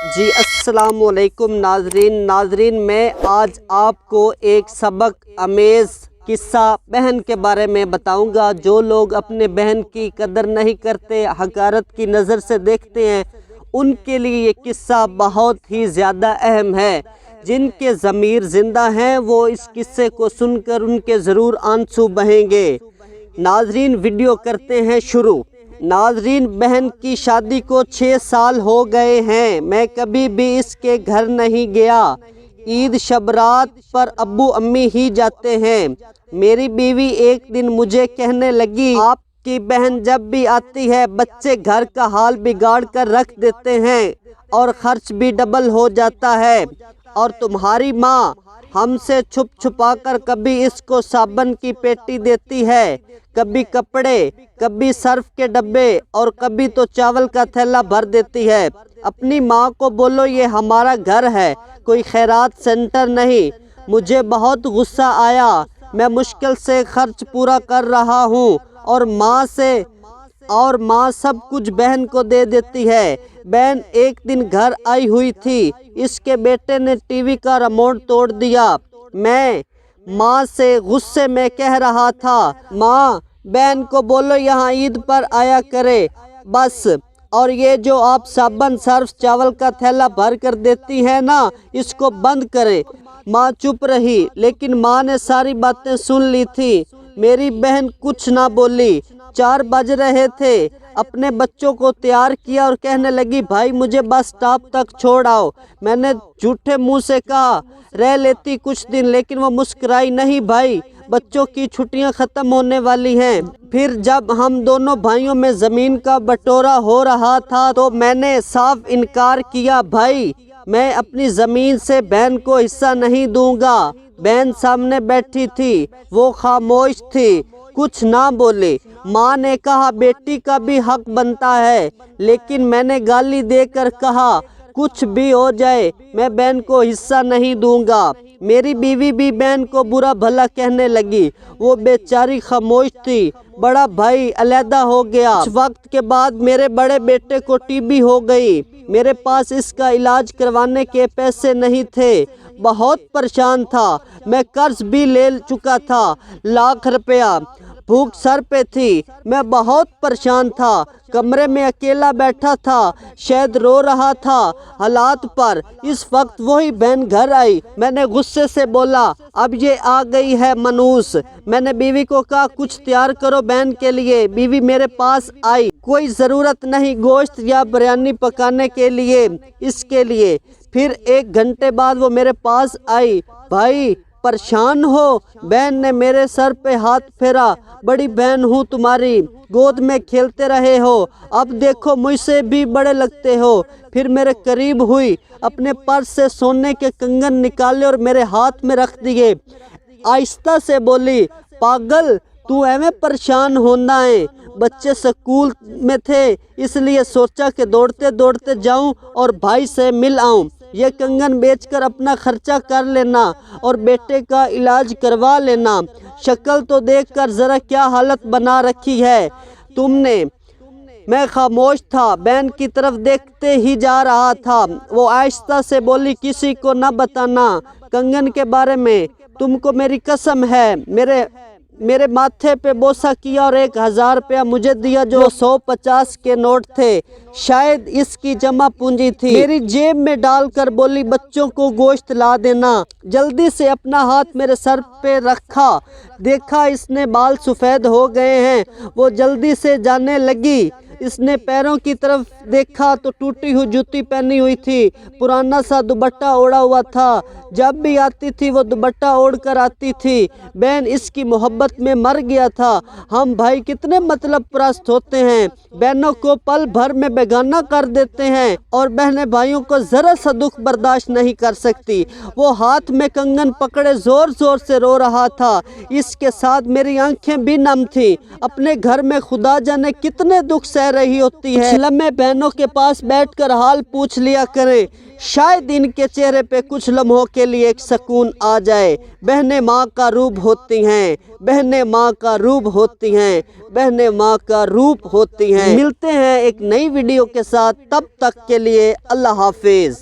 जी अस्सलामुअलैकुम नाजरीन मैं आज आपको एक सबक अमेज़ किस्सा बहन के बारे में बताऊंगा। जो लोग अपने बहन की कदर नहीं करते, हकारत की नज़र से देखते हैं, उनके लिए ये किस्सा बहुत ही ज़्यादा अहम है। जिनके ज़मीर ज़िंदा हैं वो इस किस्से को सुनकर उनके ज़रूर आंसू बहेंगे। नाजरीन वीडियो करते हैं शुरू। नाजरीन, बहन की शादी को 6 साल हो गए हैं। मैं कभी भी इसके घर नहीं गया। ईद शबरात पर अब्बू अम्मी ही जाते हैं। मेरी बीवी एक दिन मुझे कहने लगी, आपकी बहन जब भी आती है बच्चे घर का हाल बिगाड़ कर रख देते हैं और खर्च भी डबल हो जाता है। और तुम्हारी माँ हमसे छुप छुपा कर कभी इसको साबन की पेटी देती है, कभी कपड़े, कभी सर्फ के डब्बे और कभी तो चावल का थैला भर देती है। अपनी माँ को बोलो ये हमारा घर है, कोई खैरात सेंटर नहीं। मुझे बहुत गुस्सा आया। मैं मुश्किल से खर्च पूरा कर रहा हूँ और माँ सब कुछ बहन को दे देती है। बहन एक दिन घर आई हुई थी। इसके बेटे ने टीवी का रिमोट तोड़ दिया। मैं माँ से गुस्से में कह रहा था, माँ बहन को बोलो यहाँ ईद पर आया करे बस, और ये जो आप साबन सर्फ चावल का थैला भर कर देती है ना, इसको बंद करे। माँ चुप रही, लेकिन माँ ने सारी बातें सुन ली थी। मेरी बहन कुछ ना बोली। 4 बज रहे थे। अपने बच्चों को तैयार किया और कहने लगी, भाई मुझे बस स्टॉप तक छोड़ आओ। मैंने झूठे मुंह से कहा रह लेती कुछ दिन, लेकिन वो मुस्कुराई, नहीं भाई बच्चों की छुट्टियां ख़त्म होने वाली हैं। फिर जब हम दोनों भाइयों में ज़मीन का बंटवारा हो रहा था तो मैंने साफ इनकार किया, भाई मैं अपनी ज़मीन से बहन को हिस्सा नहीं दूंगा। बहन सामने बैठी थी, वो खामोश थी, कुछ ना बोले। माँ ने कहा बेटी का भी हक बनता है, लेकिन मैंने गाली देकर कहा कुछ भी हो जाए मैं बहन को हिस्सा नहीं दूंगा। मेरी बीवी भी बहन को बुरा भला कहने लगी। वो बेचारी खामोश थी। बड़ा भाई अलहदा हो गया। कुछ वक्त के बाद मेरे बड़े बेटे को टीबी हो गई। मेरे पास इसका इलाज करवाने के पैसे नहीं थे। बहुत परेशान था। मैं कर्ज भी ले चुका था, लाख रुपया। भूख सर पे थी। मैं बहुत परेशान था। कमरे में अकेला बैठा था, शायद रो रहा था हालात पर। इस वक्त वही बहन घर आई। मैंने गुस्से से बोला, अब ये आ गई है मनूस। मैंने बीवी को कहा कुछ तैयार करो बहन के लिए। बीवी मेरे पास आई। कोई ज़रूरत नहीं गोश्त या बिरयानी पकाने के लिए, इसके लिए। फिर 1 घंटे बाद वो मेरे पास आई। भाई परेशान हो? बहन ने मेरे सर पे हाथ फेरा। बड़ी बहन हूँ तुम्हारी, गोद में खेलते रहे हो, अब देखो मुझसे भी बड़े लगते हो। फिर मेरे करीब हुई, अपने पर्स से सोने के कंगन निकाले और मेरे हाथ में रख दिए। आहिस्ता से बोली, पागल तू एवं परेशान होना है। बच्चे स्कूल में थे, इसलिए सोचा कि दौड़ते दौड़ते जाऊं और भाई से मिल आऊं। ये कंगन बेचकर अपना खर्चा कर लेना और बेटे का इलाज करवा लेना। शक्ल तो देखकर ज़रा क्या हालत बना रखी है तुमने। मैं खामोश था, बहन की तरफ देखते ही जा रहा था। वो आहिस्ता से बोली, किसी को न बताना कंगन के बारे में, तुमको मेरी कसम है। मेरे माथे पे बोसा किया और 1000 रुपया मुझे दिया, जो 150 के नोट थे। शायद इसकी जमा पूंजी थी। मेरी जेब में डालकर बोली, बच्चों को गोश्त ला देना। जल्दी से अपना हाथ मेरे सर पे रखा। देखा इसने बाल सफ़ेद हो गए हैं। वो जल्दी से जाने लगी। इसने पैरों की तरफ देखा तो टूटी हुई जूती पहनी हुई थी, पुराना सा दुपट्टा ओढ़ा हुआ था। जब भी आती थी वो दुपट्टा ओढ़ कर आती थी। बहन इसकी मोहब्बत में मर गया था। हम भाई कितने मतलब परस्त होते हैं, बहनों को पल भर में बेगाना कर देते हैं और बहनें भाइयों को ज़रा सा दुख बर्दाश्त नहीं कर सकती। वो हाथ में कंगन पकड़े ज़ोर ज़ोर से रो रहा था। इसके साथ मेरी आंखें भी नम थी। अपने घर में खुदा जाने कितने दुख सह रही होती है। लम्हे बहनों के पास बैठकर हाल पूछ लिया करें, शायद इनके चेहरे पे कुछ लम्हों के लिए एक सुकून आ जाए। बहनें माँ का रूप होती हैं, बहनें माँ का रूप होती हैं, बहनें माँ का रूप होती हैं। मिलते हैं एक नई वीडियो के साथ, तब तक के लिए अल्लाह हाफिज़।